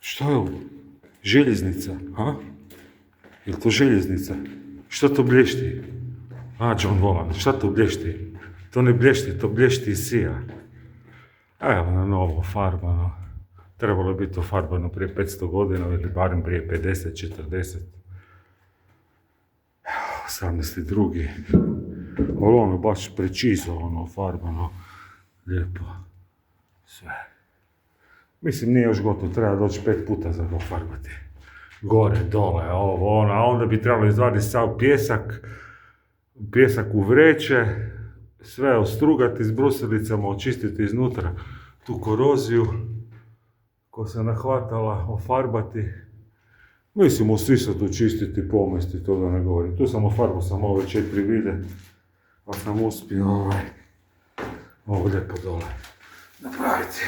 Što je ovo? Željeznica, a? Je li to željeznica? Što to blješti? A, John Volan, šta to blješti? To ne blješti, to blješti i sija. Evo na novo, farbano. Trebalo je biti to farbano prije 500 godina ili barem prije 50, 40. 18.2. Ali ono baš prečizo, ono farbano. Lijepo. Sve. Mislim, nije još gotovo, treba doći 5 puta za ga farbati. Gore, dole, ovo, ono, a onda bi trebalo izvaditi sav pjesak u vreće, sve ostrugati s brusilicama, očistiti iznutra tu koroziju koja se nahvatala, ofarbati. Mislim, svi sad očistiti, pomesti, to da ne govorim. Tu sam ofarbao sam ove 4 vide, pa sam uspio ovo lijepo dole napraviti.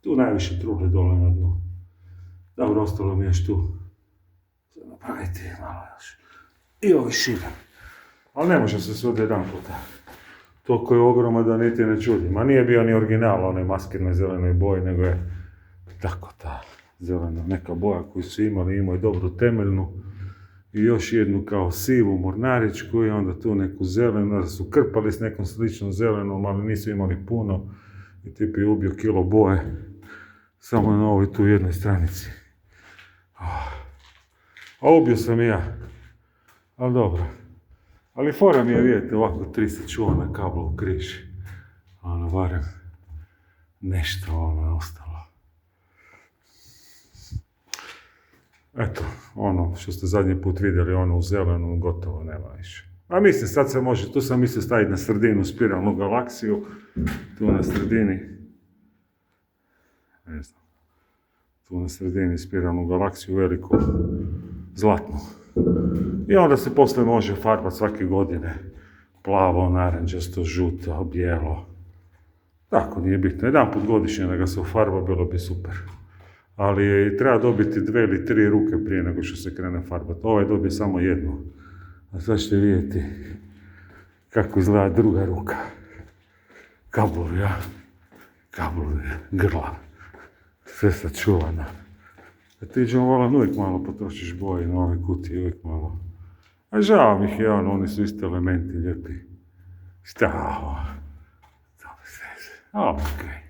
Tu najviše truhle dole na dnu. Dobro, ostalo mi još tu napraviti malo još. I ovi šire. Ali ne može se sve od jedan puta. Toliko je ogromno da niti ne čudi. Ma nije bio ni original onaj maskirnoj zelenoj boji, nego je tako ta zelena neka boja koju su imali. Imao je dobru temeljnu i još jednu kao sivu mornaričku i onda tu neku zelenu. Da su krpali s nekom sličnom zelenom, ali nisu imali puno. I tip je ubio kilo boje samo na ovoj tu jednoj stranici. A ubio sam i ja. Ali dobro. Ali fora mi je, vidjeti, ovako 3 sačuvana kabla u križ. Ono, barem nešto ono je ostalo. Eto, ono što ste zadnji put vidjeli, ono u zelenu, gotovo nema više. A mislim, sad se može, tu sam mislio staviti na sredinu spiralnu galaksiju, tu na sredini, ne znam, tu na sredini spiralnu galaksiju veliku, zlatnu. I onda se poslije može farbati svake godine, plavo, naranđasto, žuto, bijelo. Tako, nije bitno, jedan put godišnje da ga se ufarba, bilo bi super. Ali treba dobiti 2 ili 3 ruke prije nego što se krene farbati. Ovaj dobije samo jednu. A sad ćete vidjeti kako izgleda druga ruka. Kablovi, ja? Kablovi, grla. Sve sačuvano. A ti John Volan uvijek malo potrošiš boje na ove kutije, uvijek malo. A žao mi ih je, oni su isti elementi lijepi. Šta ovo? Dobro sve. Okej.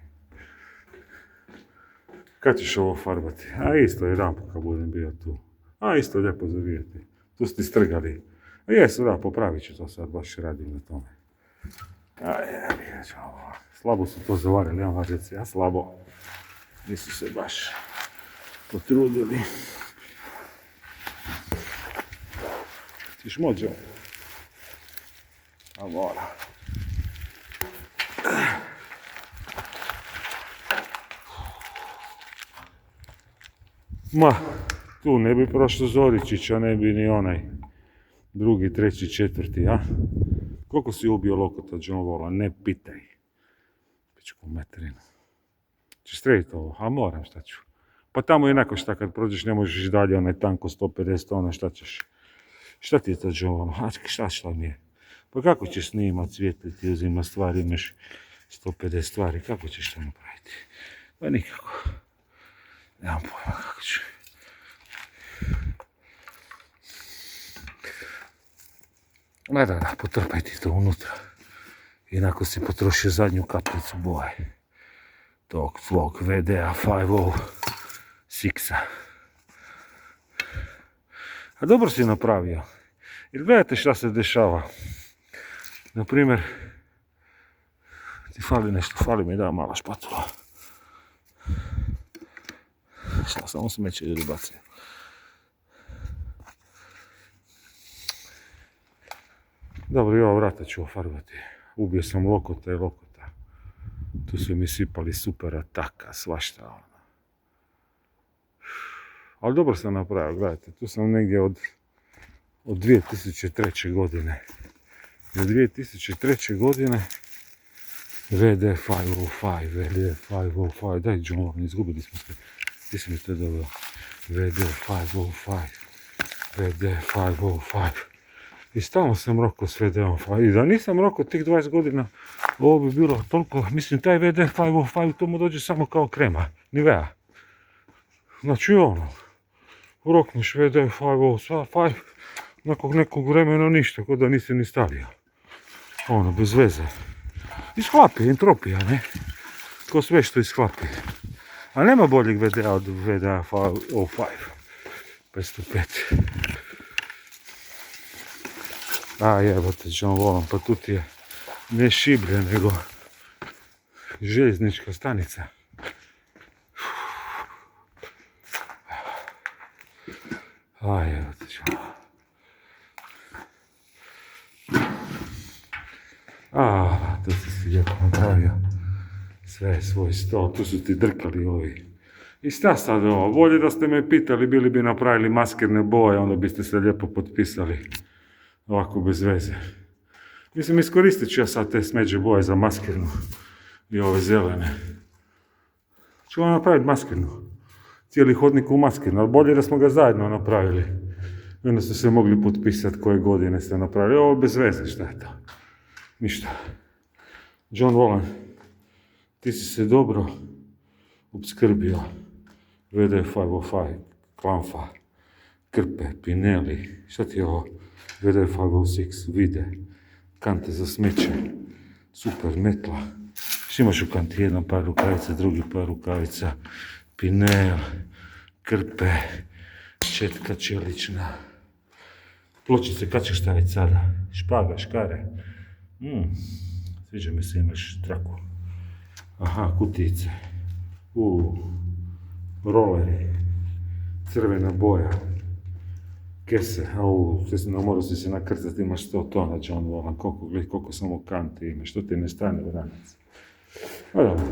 Kad ćeš ovo farbati? A isto jedan put kad budem bio tu. A isto lijepo za vidjeti. Tu ste strgali. A jesu, da, popravit ću to sad, baš radim na tome. Slabo su to zavarili, ja vam reći, ja slabo. Nisu se baš potrudili. Ćeš mođe? A mora. Ma, tu ne bi prošlo Zoričića, ne bi ni onaj drugi, treći, četvrti, a? Koliko si ubio lokota John Volan? Ne pitaj. Pičku materinu. Češ strediti ovo? A moram, šta ću? Pa tamo jednako šta kad prođeš ne možeš dalje, onaj tanko 150 tona, šta ćeš? Šta ti je to John Volan? A šta mi je? Pa kako ćeš snimat, svijetli ti uzima stvari, imaš 150 stvari, kako ćeš to napraviti? Pa nikako. Nemam pojma kako ću. Da, potrpaj ti to unutra. Inako si potrošio zadnju kaplicu boje. Tog tvog VD-a 506-a. A dobro si napravio. Jer gledajte šta se dešava. Naprimjer, ti fali nešto, fali mi da mala špatula. Šta, samo smeće ljudi bacaju. Dobro, i ova vrata ću ofarbati. Ubio sam lokota i lokota. Tu su mi sipali super ataka, svašta ono. Ali dobro sam napravio, gledajte, tu sam negdje od 2003. godine. Od 2003. godine VD505, VD505, daj John Volan, izgubili smo se. Ti si mi to dobro. VD505, VD505. I stalno sam rokao s VD-om. I da nisam rokao tih 20 godina, ovo bi bilo toliko, mislim, taj VD 505, to mu dođe samo kao krema, Nivea. Znači ono, rokneš VD 505, nakon nekog vremena ništa, kod da nisi ni stavio. Ono, bez veze. Ishlapi, entropija, ne? Ko sve što ishlapi. A nema boljeg VD-a od VD 505. 505. A jebote, John Wallen, pa tu ti je ne šiblje, nego željeznička stanica. A jebote, John. Tu si lijepo napravio sve svoj stol, tu su ti drkali ovi. I šta sad ovo, bolje da ste me pitali, bili bi napravili maskirne boje, onda biste se lijepo potpisali. Ovako bez veze. Mislim, iskoristit ću ja sad te smeđe boje za maskirnu i ove zelene. Ću vam napraviti maskirnu. Cijeli hodnik u maskirnu, ali bolje da smo ga zajedno napravili. I onda ste se mogli potpisati koje godine ste napravili. Ovo bez veze, šta je to? Ništa. John Wallen, ti si se dobro opskrbio. VD 505, Klamfa, Krpe, Pinelli, šta ti je ovo? VD 506, vide, kante za smeće, super metla. Što imaš u kanti? Jedan par rukavica, drugi par rukavica, Pinel, Krpe, četka čelična. Pločice, kad ćeš staviti sada? Špaga, škare. Sviđa mi se, imaš traku. Aha, kutice. Roleri. Crvena boja. Kese. Morao si se nakrcati, imaš 100 tona, John Wallen. Koliko samo kanti imaš, što ti ne stane vranac.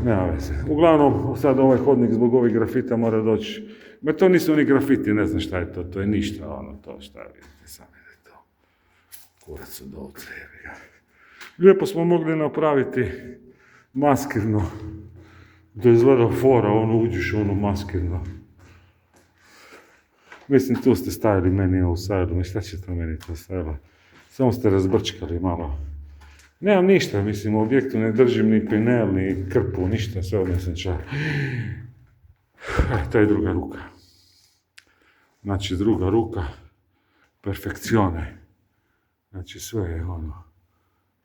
Nema veze. Uglavnom, sad ovaj hodnik zbog ovih grafita mora doći. Ma to nisu oni grafiti, ne znam šta je to je ništa, to šta vidite sami da je to. Kurac od ovce, jebi ga. Lijepo smo mogli napraviti maskirno, da izgleda fora, uđeš maskirno. Mislim, tu ste stavili meni ovu sajlu, i šta će to meni to sajla? Samo ste razbrčkali malo. Nemam ništa, mislim, u objektu ne držim ni Pinel, ni Krpu, ništa, sve odnesem čak. To je druga ruka. Znači, druga ruka, perfekcione. Znači, sve je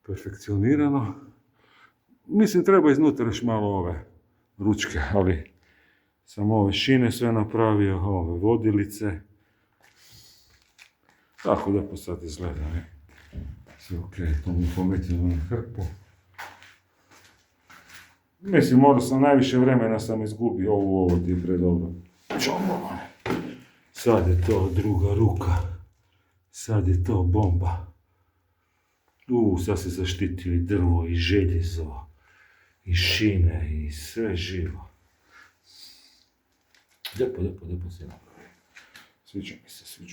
perfekcionirano. Mislim, treba iznutra još malo ove ručke, ali sam ove šine sve napravio, ove vodilice. Tako lijepo sad izgleda, ne? Sve okej, to mi pometilo na hrpu. Mislim, morao sam najviše vremena sam izgubio, ovo ti je predobro. Čomo! Sad je to druga ruka. Sad je to bomba. Sad se zaštitio i drvo, i željezo, i šine, i sve živo. Lijepo se napravi. Sviđa mi se.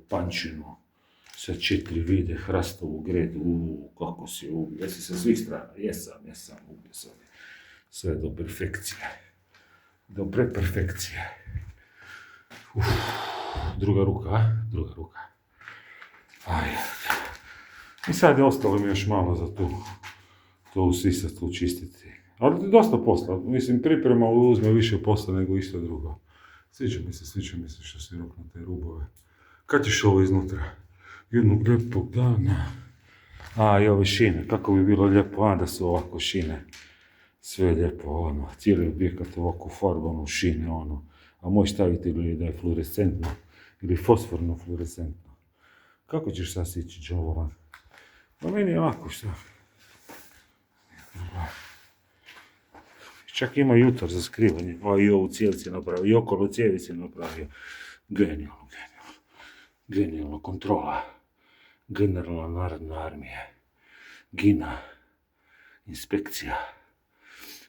Pančinu. Sa 4 vide, hrastovu gredu, kako si ubio. Jesi sa svih strana? Jesam, ubio sam. Sve do perfekcije. Do preperfekcije. Druga ruka. I sad je ostalo mi još malo za to usisati, učistiti. Ali dosta posla. Mislim, priprema uzme više posla nego isto drugo. Sviđa mi se što si roknuo te rubove. Kad ćeš ovo iznutra? Jednog lijepog dana. I ove šine, kako bi bilo lijepo, da su ovako šine. Sve lijepo, cijeli objekat ovako farbano šine, A možeš staviti ili da je fluorescentno, ili fosforno fluorescentno. Kako ćeš sad sići, John Wallen? Pa meni je ovako, šta? Čak ima jutar za skrivanje, i ovu cijelci napravio, i okolo cijevici napravio. Genijalno, kontrola. Generalna narodna armija. Gina. Inspekcija.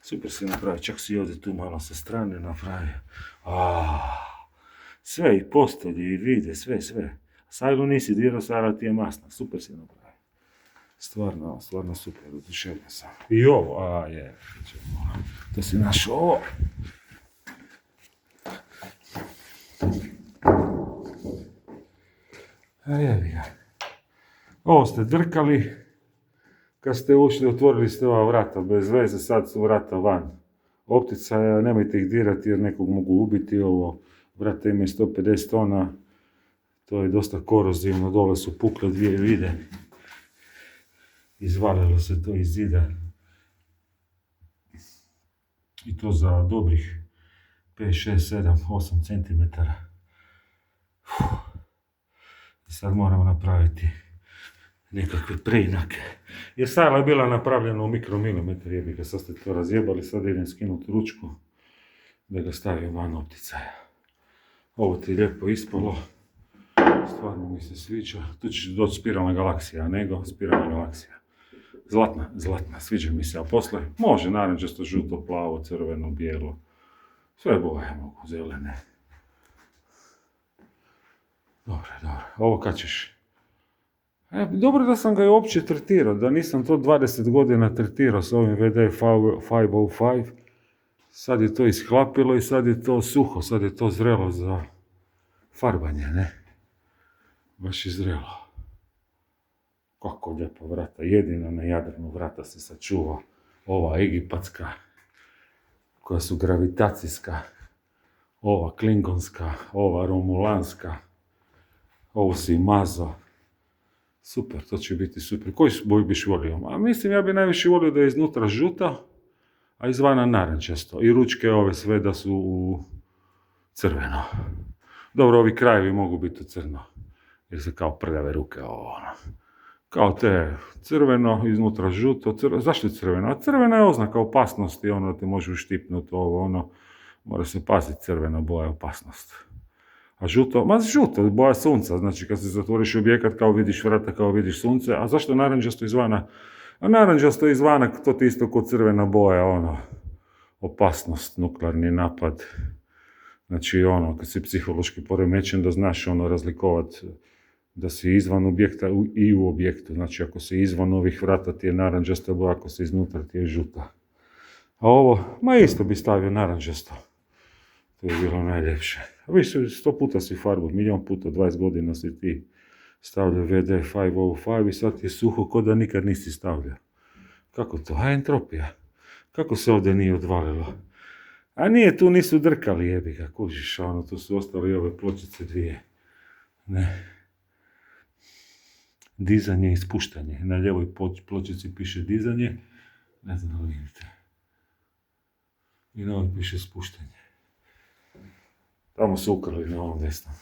Super se napravio, čak si ovdje tu malo sa strane napravio. Sve, i postelje, i vide, sve. Sajlu nisi dirao, sajla ti je masna, super se napravio. Stvarno super, oduševljen sam. I ovo, to si našao ovo. Jebi ga. Ovo ste drkali, kad ste ušli, otvorili ste ova vrata, bez veze, sad su vrata van. Optica, nemojte ih dirati jer nekog mogu ubiti, ovo vrata ima 150 tona, to je dosta korozivno, dole su pukle 2 vide. Izvalilo se to iz zida. I to za dobrih 5, 6, 7, 8 cm. I sad moramo napraviti nekakve preinake. Jer sajla je bila napravljena u mikromilimetri, jebiga, sad ste to razjebali, sad idem skinuti ručku da ga stavim van opticaja. Ovo ti je lijepo ispalo, stvarno mi se sviđa. Tu će doći spiralna galaksija, nego spiralna galaksija. Zlatna, sviđa mi se, a posle može narančasto, žuto, plavo, crveno, bijelo, sve boje mogu, zelene. Dobro, ovo kad ćeš? Dobro da sam ga i uopće tretirao, da nisam to 20 godina tretirao s ovim VD 505, sad je to ishlapilo i sad je to suho, sad je to zrelo za farbanje, ne? Baš je zrelo. Kako lijepo vrata, jedino na Jadranu vrata se sačuva, ova egipatska, koja su gravitacijska, ova klingonska, ova romulanska, ovo si mazo. Super, to će biti super. Koji boju biš volio? A mislim, ja bi najviše volio da je iznutra žuta, a izvana narančasto. I ručke ove sve da su u crveno. Dobro, ovi krajevi mogu biti u crno, jer se kao prljave ruke, kao te crveno, iznutra žuto, zašto je crveno? A crvena je oznaka opasnosti, da te može uštipnuti mora se paziti, crvena boja je opasnost. A žuto boja sunca, znači kad se zatvoriš objekat kao vidiš vrata, kao vidiš sunce, a zašto narančasto izvana? A narančasto izvana, to ti isto kod crvena boja, opasnost, nuklearni napad. Znači kad si psihološki poremećen da znaš razlikovat da si izvan objekta i u objektu. Znači ako si izvan ovih vrata ti je narančasta boja, ako si iznutra ti je žuta. A ovo, isto bi stavio narančasto. To je bilo najljepše. A viš, 100 puta si farbu, 1.000.000 puta, 20 godina si ti stavljao VD 505 i sad ti je suho ko da nikad nisi stavljao. Kako to? A entropija. Kako se ovdje nije odvalilo? A nije, tu nisu drkali, jebiga, kužiš, tu su ostali ove pločice 2. Ne. Dizanje i spuštanje. Na ljevoj pločici piše dizanje, ne znam da li vidite. I na ovoj piše spuštanje. Tamo su ukrali na ovom desnom.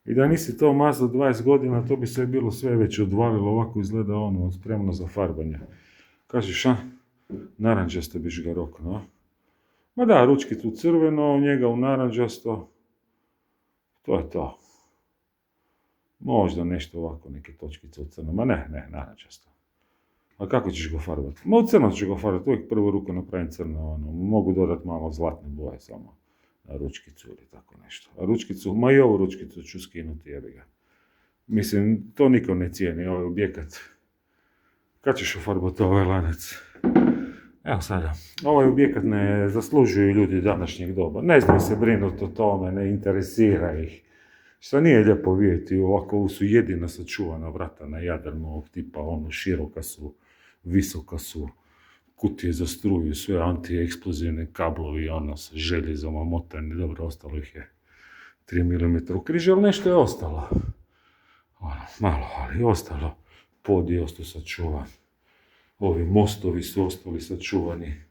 I da nisi to mazao 20 godina, to bi se bilo sve već odvalilo, ovako izgleda spremno za farbanje. Kažeš, narančasto biš ga roknuo. Ma da, ručki tu crveno, njega u narančasto. To je to. Možda nešto ovako, neke točkice u crno. Ma ne, narančasto. A kako ćeš ga farbati? Ma u crno ću ga farbati, uvijek prvu ruku napravim crno, mogu dodati malo zlatne boje samo na ručkicu ili tako nešto. A ručkicu, i ovu ručkicu ću skinuti, jebi ga. Mislim, to niko ne cijeni, ovaj objekat. Kad ćeš ufarbati ovaj lanac? Evo sada, ovaj objekat ne zaslužuju ljudi današnjeg doba. Ne znaju se brinuti o tome, ne interesira ih. Što nije lijepo vidjeti, ovako su jedina sačuvana vrata na Jadranu ovog tipa, široka su, visoka su, kutije za struju, sve antieksplozivne kablovi, sa željezom omotani, dobro, ostalo ih je 3 mm u križu, ali nešto je ostalo. Malo, ali ostalo, pod je ostao sačuvan. Ovi mostovi su ostali sačuvani.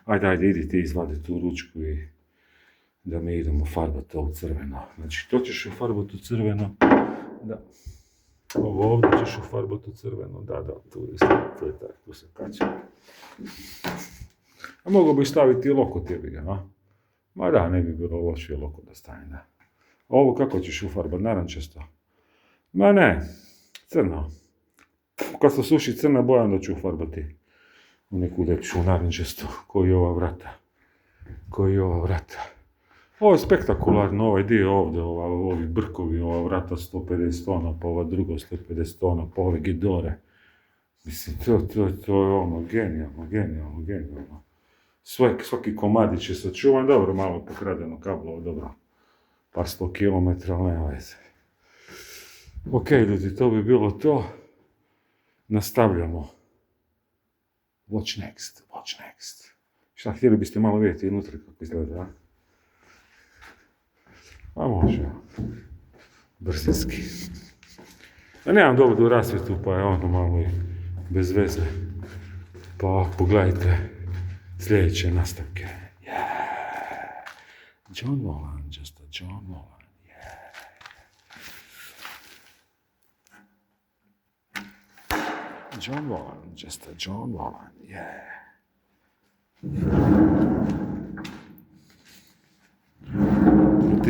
Ajde, idi ti izvadi tu ručku i da mi idemo farbati ovo crveno. Znači, to ćeš ufarbati u crveno. Da. Ovo ovdje ćeš ufarbati u crveno. Da, tu je tako, tu se kače. A mogu bi staviti i lokot jebiga, a? Ma da, ne bi bilo loše lokot da stane, da. Ovo kako ćeš ufarbati? Narančasto? Ma ne, crno. Kad se suši crna boja, onda ću ufarbati u neku ljepšu narančastu, koji je ova vrata. Ovo je spektakularno, ovaj dio ovdje, ovi brkovi, ova vrata 150 tona, pa ova druga 150 tona, pa ove gidore. Mislim, to je genijalno. Svaki komadić je sačuvan, dobro, malo pokradeno kablo, dobro, par 100 kilometra, ali nema veze. Ok, ljudi, to bi bilo to. Nastavljamo. What's next? Šta, htjeli biste malo vidjeti unutra kako izgleda, a? A može. Brzinski. A nemam dovoljnu rasvjetu, pa je ono malo i bez veze. Pa pogledajte sljedeće nastavke. Yeah. John Vollan, just a John Vollan. Yeah. John Vollan, just a John Vollan. Yeah.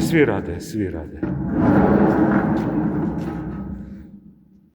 Svi rade.